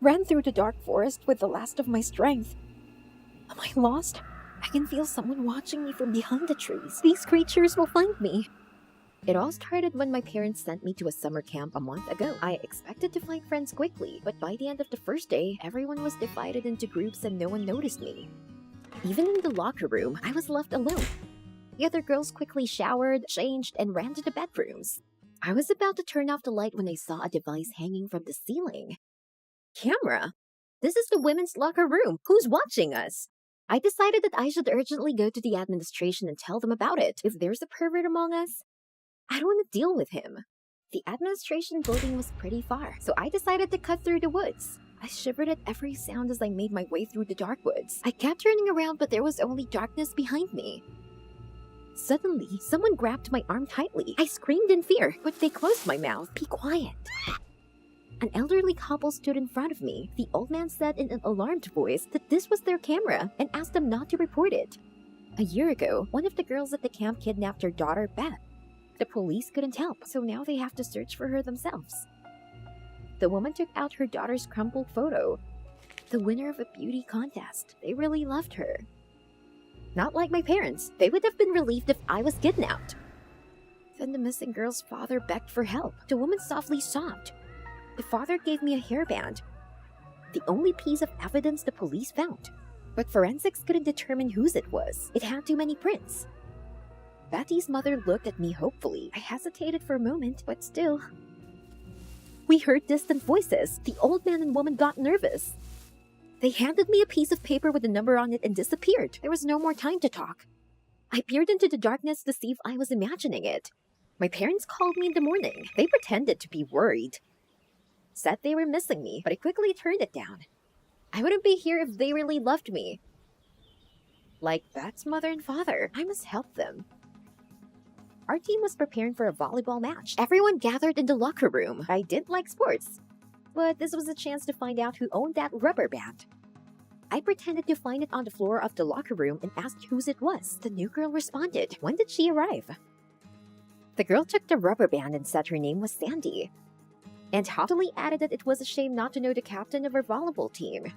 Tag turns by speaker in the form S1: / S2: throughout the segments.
S1: ran through the dark forest with the last of my strength. Am I lost? I can feel someone watching me from behind the trees. These creatures will find me. It all started when my parents sent me to a summer camp a month ago. I expected to find friends quickly, but by the end of the first day, everyone was divided into groups and no one noticed me. Even in the locker room, I was left alone. The other girls quickly showered, changed, and ran to the bedrooms. I was about to turn off the light when I saw a device hanging from the ceiling. Camera? This is the women's locker room. Who's watching us? I decided that I should urgently go to the administration and tell them about it. If there's a pervert among us, I don't want to deal with him. The administration building was pretty far, so I decided to cut through the woods. I shivered at every sound as I made my way through the dark woods. I kept turning around, but there was only darkness behind me. Suddenly, someone grabbed my arm tightly. I screamed in fear, but they closed my mouth. Be quiet. An elderly couple stood in front of me. The old man said in an alarmed voice that this was their camera and asked them not to report it. A year ago, one of the girls at the camp kidnapped her daughter, Beth. The police couldn't help, so now they have to search for her themselves. The woman took out her daughter's crumpled photo. The winner of a beauty contest. They really loved her. Not like my parents. They would have been relieved if I was kidnapped. Then the missing girl's father begged for help. The woman softly sobbed. The father gave me a hairband. The only piece of evidence the police found. But forensics couldn't determine whose it was. It had too many prints. Betty's mother looked at me hopefully. I hesitated for a moment, but still. We heard distant voices. The old man and woman got nervous. They handed me a piece of paper with a number on it and disappeared. There was no more time to talk. I peered into the darkness to see if I was imagining it. My parents called me in the morning. They pretended to be worried. Said they were missing me, but I quickly turned it down. I wouldn't be here if they really loved me. Like Beth's mother and father, I must help them. Our team was preparing for a volleyball match. Everyone gathered in the locker room. I didn't like sports, but this was a chance to find out who owned that rubber band. I pretended to find it on the floor of the locker room and asked whose it was. The new girl responded. When did she arrive? The girl took the rubber band and said her name was Sandy, and haughtily added that it was a shame not to know the captain of her volleyball team.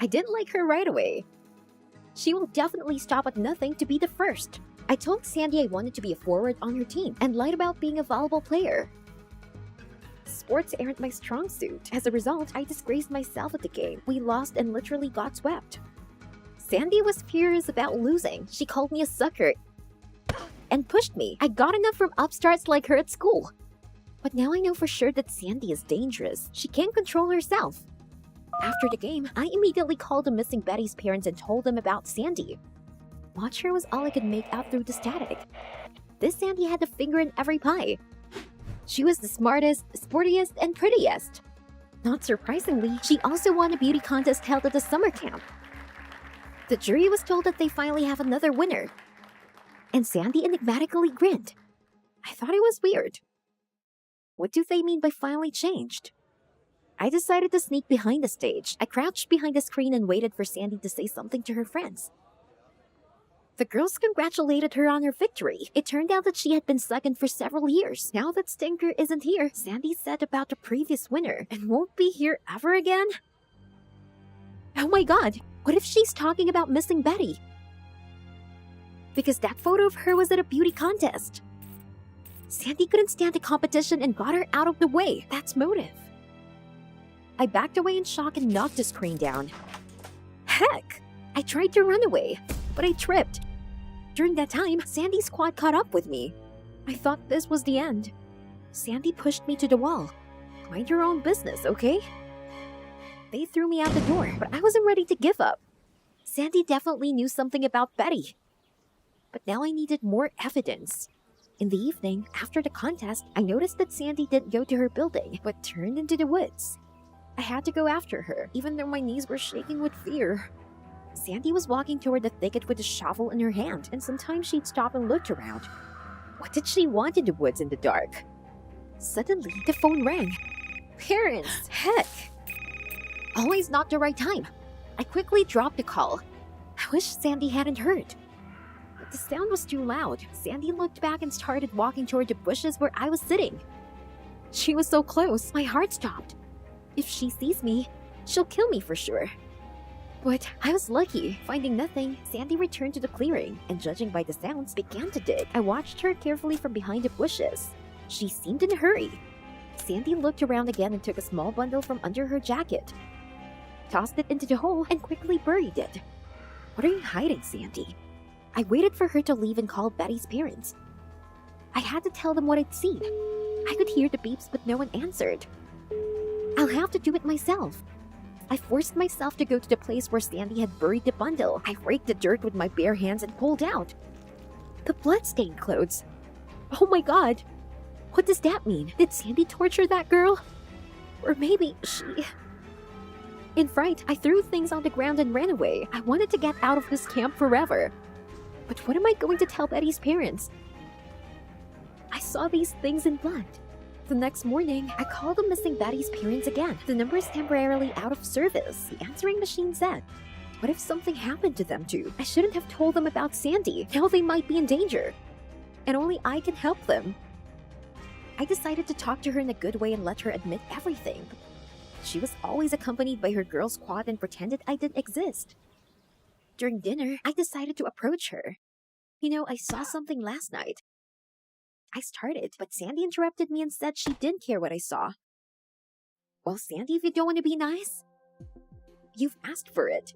S1: I didn't like her right away. She will definitely stop at nothing to be the first. I told Sandy I wanted to be a forward on her team and lied about being a volleyball player. Sports aren't my strong suit. As a result, I disgraced myself at the game. We lost and literally got swept. Sandy was furious about losing. She called me a sucker and pushed me. I got enough from upstarts like her at school. But now I know for sure that Sandy is dangerous. She can't control herself. After the game, I immediately called the missing Betty's parents and told them about Sandy. Watch her was all I could make out through the static. This Sandy had a finger in every pie. She was the smartest, sportiest, and prettiest. Not surprisingly, she also won a beauty contest held at the summer camp. The jury was told that they finally have another winner. And Sandy enigmatically grinned. I thought it was weird. What do they mean by finally changed? I decided to sneak behind the stage. I crouched behind the screen and waited for Sandy to say something to her friends. The girls congratulated her on her victory. It turned out that she had been second for several years. Now that Stinker isn't here, Sandy said about the previous winner and won't be here ever again? Oh my god, what if she's talking about missing Betty? Because that photo of her was at a beauty contest. Sandy couldn't stand the competition and got her out of the way. That's motive. I backed away in shock and knocked the screen down. Heck! I tried to run away, but I tripped. During that time, Sandy's squad caught up with me. I thought this was the end. Sandy pushed me to the wall. Mind your own business, okay? They threw me out the door, but I wasn't ready to give up. Sandy definitely knew something about Betty. But now I needed more evidence. In the evening, after the contest, I noticed that Sandy didn't go to her building, but turned into the woods. I had to go after her, even though my knees were shaking with fear. Sandy was walking toward the thicket with a shovel in her hand, and sometimes she'd stop and look around. What did she want in the woods in the dark? Suddenly, the phone rang. Parents! Heck! Always not the right time. I quickly dropped the call. I wish Sandy hadn't heard. But the sound was too loud. Sandy looked back and started walking toward the bushes where I was sitting. She was so close, my heart stopped. If she sees me, She'll kill me for sure. But I was lucky. Finding nothing, Sandy returned to the clearing, and judging by the sounds, began to dig. I watched her carefully from behind the bushes. She seemed in a hurry. Sandy looked around again and took a small bundle from under her jacket, tossed it into the hole, and quickly buried it. What are you hiding, Sandy? I waited for her to leave and called Betty's parents. I had to tell them what I'd seen. I could hear the beeps, but no one answered. I'll have to do it myself. I forced myself to go to the place where Sandy had buried the bundle. I raked the dirt with my bare hands and pulled out the blood-stained clothes. Oh my god! What does that mean? Did Sandy torture that girl? Or maybe she... In fright, I threw things on the ground and ran away. I wanted to get out of this camp forever. But what am I going to tell Betty's parents? I saw these things in blood. The next morning, I called the missing Betty's parents again. The number is temporarily out of service. The answering machine said, what if something happened to them too? I shouldn't have told them about Sandy. Now they might be in danger. And only I can help them. I decided to talk to her in a good way and let her admit everything. She was always accompanied by her girl squad and pretended I didn't exist. During dinner, I decided to approach her. You know, I saw something last night. I started, but Sandy interrupted me and said she didn't care what I saw. Well, Sandy, if you don't want to be nice, you've asked for it.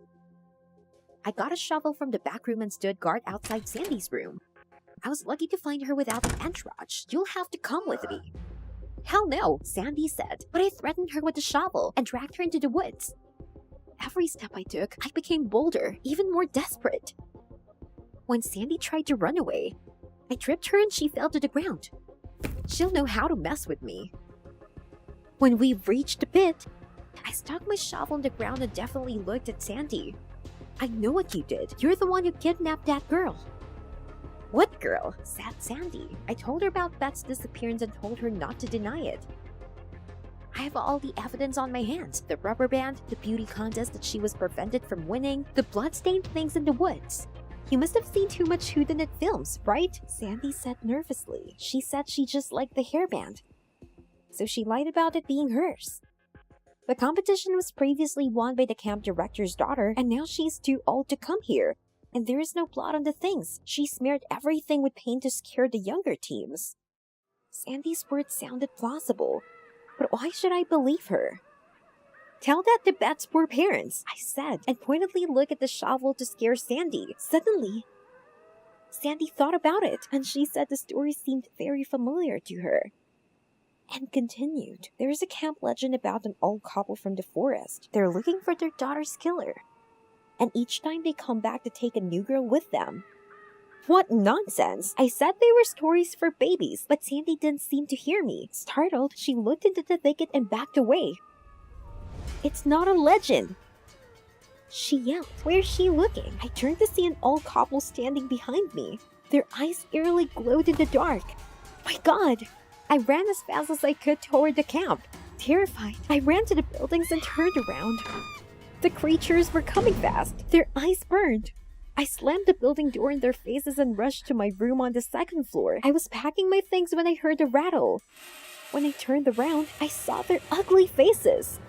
S1: I got a shovel from the back room and stood guard outside Sandy's room. I was lucky to find her without an entourage. You'll have to come with me. Hell no, Sandy said, but I threatened her with the shovel and dragged her into the woods. Every step I took, I became bolder, even more desperate. When Sandy tried to run away, I tripped her and she fell to the ground. She'll know how to mess with me. When we reached the pit, I stuck my shovel on the ground and definitely looked at Sandy. I know what you did. You're the one who kidnapped that girl. What girl? Said Sandy. I told her about Beth's disappearance and told her not to deny it. I have all the evidence on my hands. The rubber band, the beauty contest that she was prevented from winning, the bloodstained things in the woods. You must have seen too much whodunit films, right? Sandy said nervously. She said she just liked the hairband, so she lied about it being hers. The competition was previously won by the camp director's daughter, and now she's too old to come here. And there is no blood on the things. She smeared everything with paint to scare the younger teams. Sandy's words sounded plausible, but why should I believe her? Tell that to Beth's poor parents, I said, and pointedly looked at the shovel to scare Sandy. Suddenly, Sandy thought about it, and she said the story seemed very familiar to her. And continued, there is a camp legend about an old couple from the forest. They're looking for their daughter's killer. And each time they come back to take a new girl with them. What nonsense! I said they were stories for babies, but Sandy didn't seem to hear me. Startled, she looked into the thicket and backed away. It's not a legend! She yelled. Where's she looking? I turned to see an old couple standing behind me. Their eyes eerily glowed in the dark. My god! I ran as fast as I could toward the camp. Terrified, I ran to the buildings and turned around. The creatures were coming fast. Their eyes burned. I slammed the building door in their faces and rushed to my room on the second floor. I was packing my things when I heard a rattle. When I turned around, I saw their ugly faces.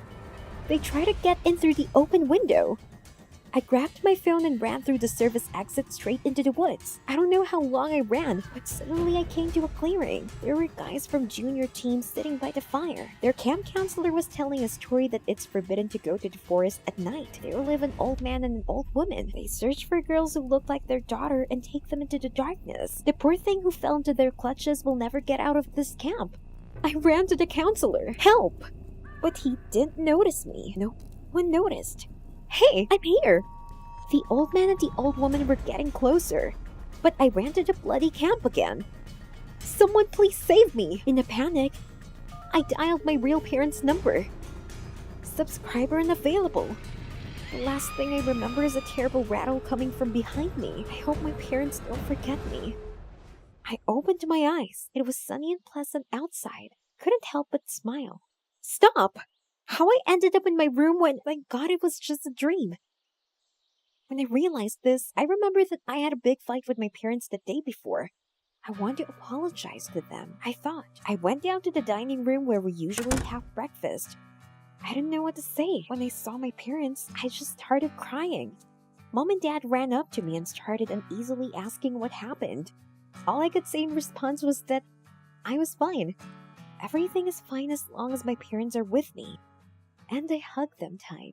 S1: They tried to get in through the open window. I grabbed my phone and ran through the service exit straight into the woods. I don't know how long I ran, but suddenly I came to a clearing. There were guys from junior teams sitting by the fire. Their camp counselor was telling a story that it's forbidden to go to the forest at night. There live an old man and an old woman. They search for girls who look like their daughter and take them into the darkness. The poor thing who fell into their clutches will never get out of this camp. I ran to the counselor. Help! But he didn't notice me. No one noticed. Hey, I'm here! The old man and the old woman were getting closer, but I ran to the bloody camp again. Someone please save me! In a panic, I dialed my real parents' number. Subscriber unavailable. The last thing I remember is a terrible rattle coming from behind me. I hope my parents don't forget me. I opened my eyes. It was sunny and pleasant outside. Couldn't help but smile. Stop! How I ended up in my room when, thank God, it was just a dream. When I realized this, I remembered that I had a big fight with my parents the day before. I wanted to apologize to them, I thought. I went down to the dining room where we usually have breakfast. I didn't know what to say. When I saw my parents, I just started crying. Mom and Dad ran up to me and started uneasily asking what happened. All I could say in response was that I was fine. Everything is fine as long as my parents are with me. And I hugged them tight.